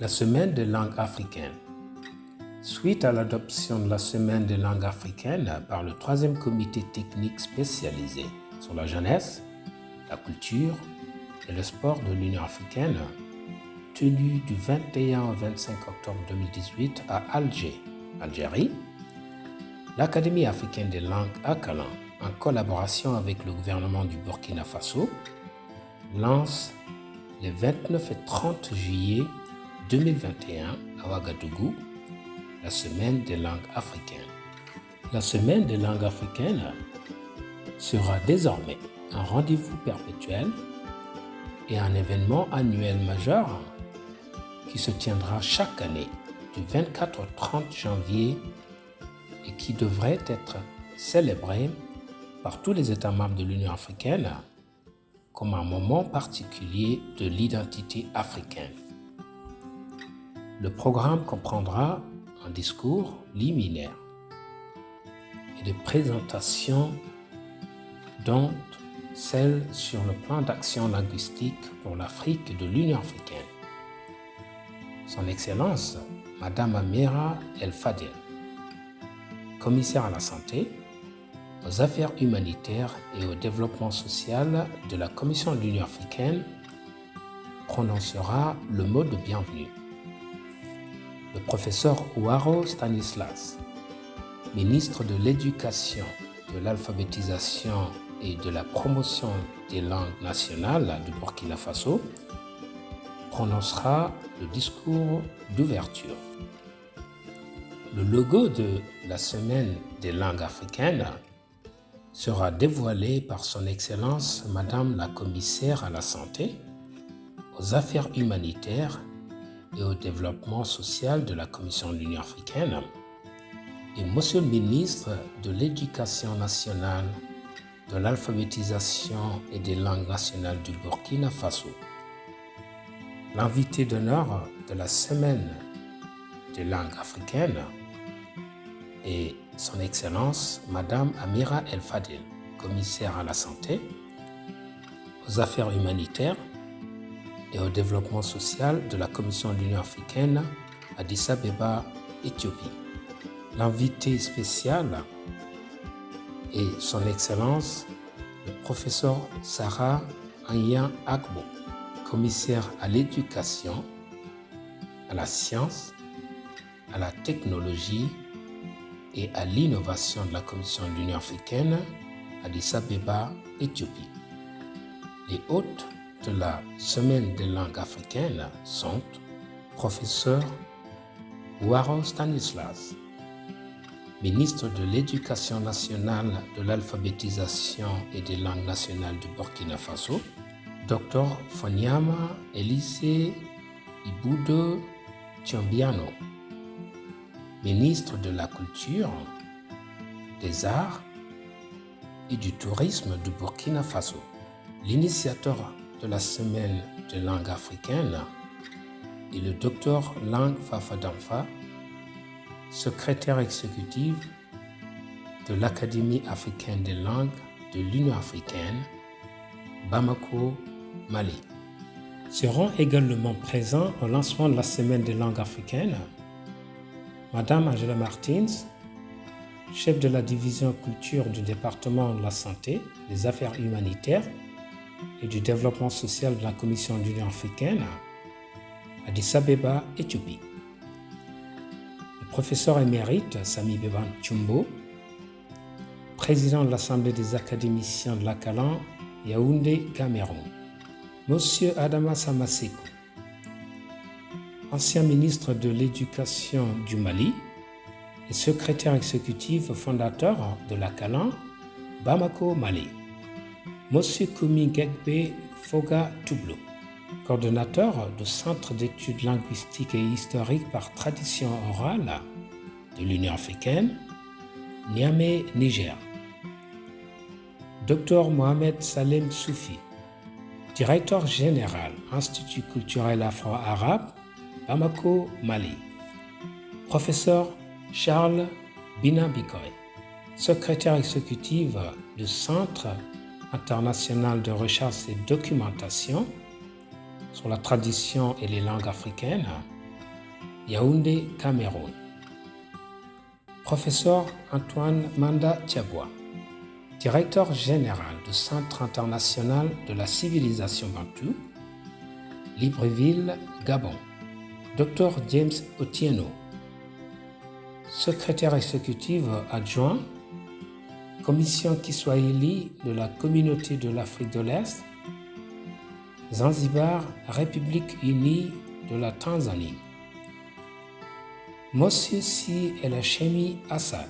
La semaine des langues africaines. Suite à l'adoption de la semaine des langues africaines par le 3e comité technique spécialisé sur la jeunesse, la culture et le sport de l'Union africaine, tenu du 21 au 25 octobre 2018 à Alger, Algérie, l'Académie africaine des langues Akalan, en collaboration avec le gouvernement du Burkina Faso, lance les 29 et 30 juillet 2021 à Ouagadougou la semaine des langues africaines. La semaine des langues africaines sera désormais un rendez-vous perpétuel et un événement annuel majeur qui se tiendra chaque année du 24 au 30 janvier et qui devrait être célébré par tous les États membres de l'Union africaine comme un moment particulier de l'identité africaine. Le programme comprendra un discours liminaire et des présentations dont celle sur le plan d'action linguistique pour l'Afrique de l'Union africaine. Son Excellence, Madame Amira El Fadel, commissaire à la santé, aux affaires humanitaires et au développement social de la Commission de l'Union africaine, prononcera le mot de bienvenue. Le professeur Ouaro Stanislas, ministre de l'Éducation, de l'Alphabétisation et de la Promotion des langues nationales du Burkina Faso, prononcera le discours d'ouverture. Le logo de la Semaine des langues africaines sera dévoilé par Son Excellence Madame la Commissaire à la Santé, aux Affaires humanitaires et au développement social de la Commission de l'Union africaine et Monsieur le ministre de l'Éducation nationale, de l'Alphabétisation et des langues nationales du Burkina Faso. L'invité d'honneur de la Semaine des langues africaines est Son Excellence Madame Amira El Fadel, commissaire à la santé, aux affaires humanitaires et au développement social de la Commission de l'Union africaine à Addis Abeba, Éthiopie. L'invité spécial est Son Excellence le professeur Sarah Anyan Agbo, commissaire à l'éducation, à la science, à la technologie et à l'innovation de la Commission de l'Union africaine à Addis Abeba, Éthiopie. Les hôtes de la Semaine des langues africaines sont professeur Ouaro Stanislas, ministre de l'Éducation nationale, de l'Alphabétisation et des langues nationales du Burkina Faso, Dr Fonyama Elise Iboudo Tiombiano, ministre de la Culture, des Arts et du Tourisme du Burkina Faso. L'initiateur de la Semaine des langues africaines est le Dr Lang Fafadamfa, secrétaire exécutif de l'Académie africaine des langues de l'Union africaine, Bamako, Mali. Seront également présents au lancement de la Semaine des langues africaines Madame Angela Martins, chef de la division culture du département de la santé, des affaires humanitaires et du développement social de la Commission de l'Union africaine à Addis Abeba, Éthiopie. Le professeur émérite Sami Beban Tchumbo, président de l'Assemblée des académiciens de l'Akalan, Yaoundé, Cameroun. Monsieur Adama Samaseko, ancien ministre de l'Éducation du Mali et secrétaire exécutif fondateur de l'Akalan, Bamako, Mali. Monsieur Kumi Gekbe Foga Toublo, coordonnateur du Centre d'études linguistiques et historiques par tradition orale de l'Union africaine, Niamey, Niger. Dr Mohamed Salem Soufi, directeur général Institut culturel afro-arabe, Bamako, Mali. Professeur Charles Binabikoy, secrétaire exécutif du Centre international de recherche et documentation sur la tradition et les langues africaines Yaoundé, Cameroun. Professeur Antoine Manda Tiaboua, directeur général du Centre international de la civilisation bantoue, Libreville, Gabon. Dr James Otieno, secrétaire exécutif adjoint, Commission Kiswahili de la Communauté de l'Afrique de l'Est, Zanzibar, République unie de la Tanzanie. Monsieur Si El-Hachemi Assad,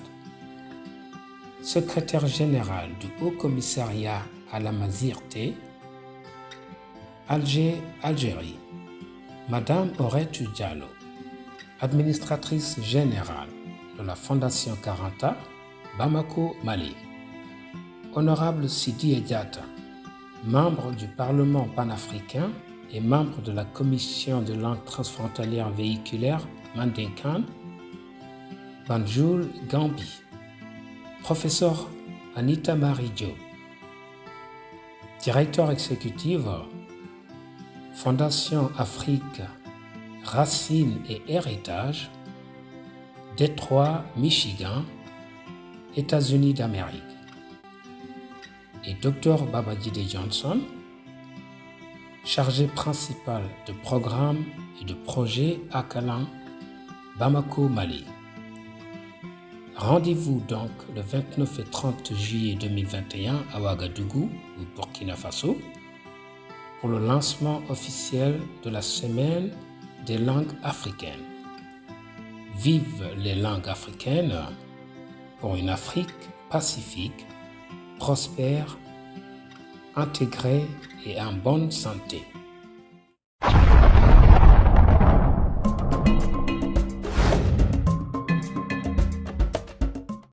secrétaire général du Haut Commissariat à la Mazirté, Alger, Algérie. Madame Oretu Diallo, administratrice générale de la Fondation Karanta, Bamako, Mali. Honorable Sidi Ediata, membre du Parlement panafricain et membre de la Commission de langue transfrontalière véhiculaire Mandinkan, Banjul, Gambie. Professeur Anita Marie Diop, directeur exécutif Fondation Afrique, Racines et Héritage, Détroit, Michigan, États-Unis d'Amérique. Et Dr Babajide Johnson, chargé principal de programme et de projet à Kalan, Bamako, Mali. Rendez-vous donc le 29 et 30 juillet 2021 à Ouagadougou, au Burkina Faso, pour le lancement officiel de la Semaine des langues africaines. Vive les langues africaines pour une Afrique pacifique, prospère, intégrée et en bonne santé.